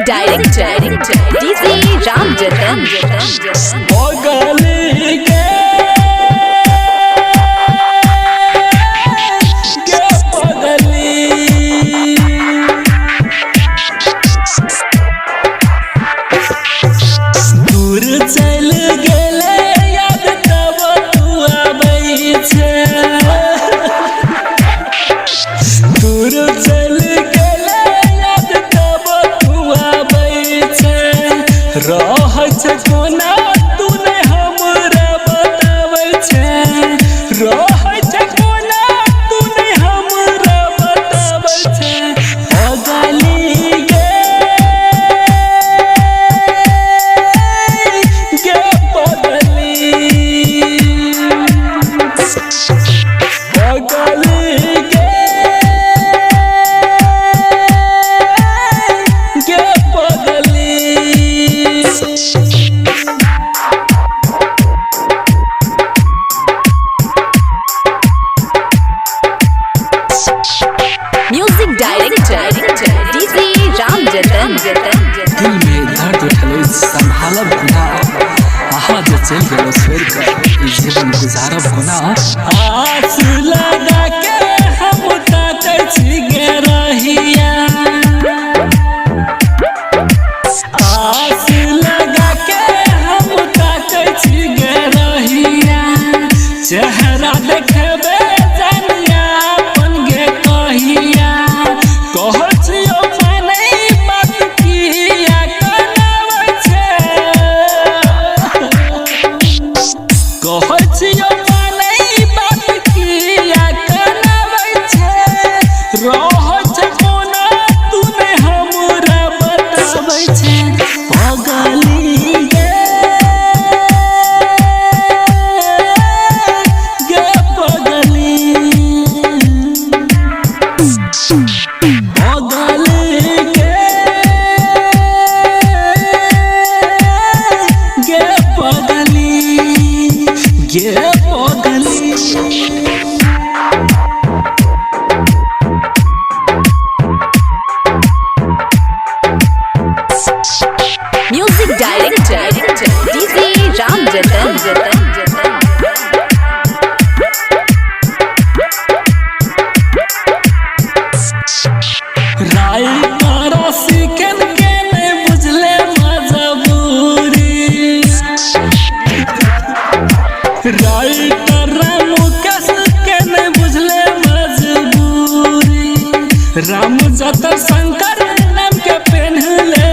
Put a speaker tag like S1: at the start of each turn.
S1: director DJ Ram Jatan
S2: कोना तूने हमरा बतावे छे रहै छे कोना तूने हमरा बतावे छे पगली गे पगली
S1: Music director DJ Ram Jatan
S2: दिल में दर्द उठले संभालब गुना आहा जे चल गेलो छोड़ के जीवन गुजारब गुना आस लगा के हम ताकै छी गे रहिया आस लगा के हम ताकै छी गे रहिया चेहरा देखबे जानिया अपन गे कहिया कहछियो माने बात किया कनावे छे कहछियो माने बात किया कनावे छे रहै छे कोना तूने हमरा बताबै छे पगली गे पगली
S1: Music director DJ Ram Jatan
S2: राई तारा सीखन के नहीं बुझले मजबूरी राई तारा मुकेश के नहीं बुझले मजबूरी राम जतर शंकर नाम के पहनले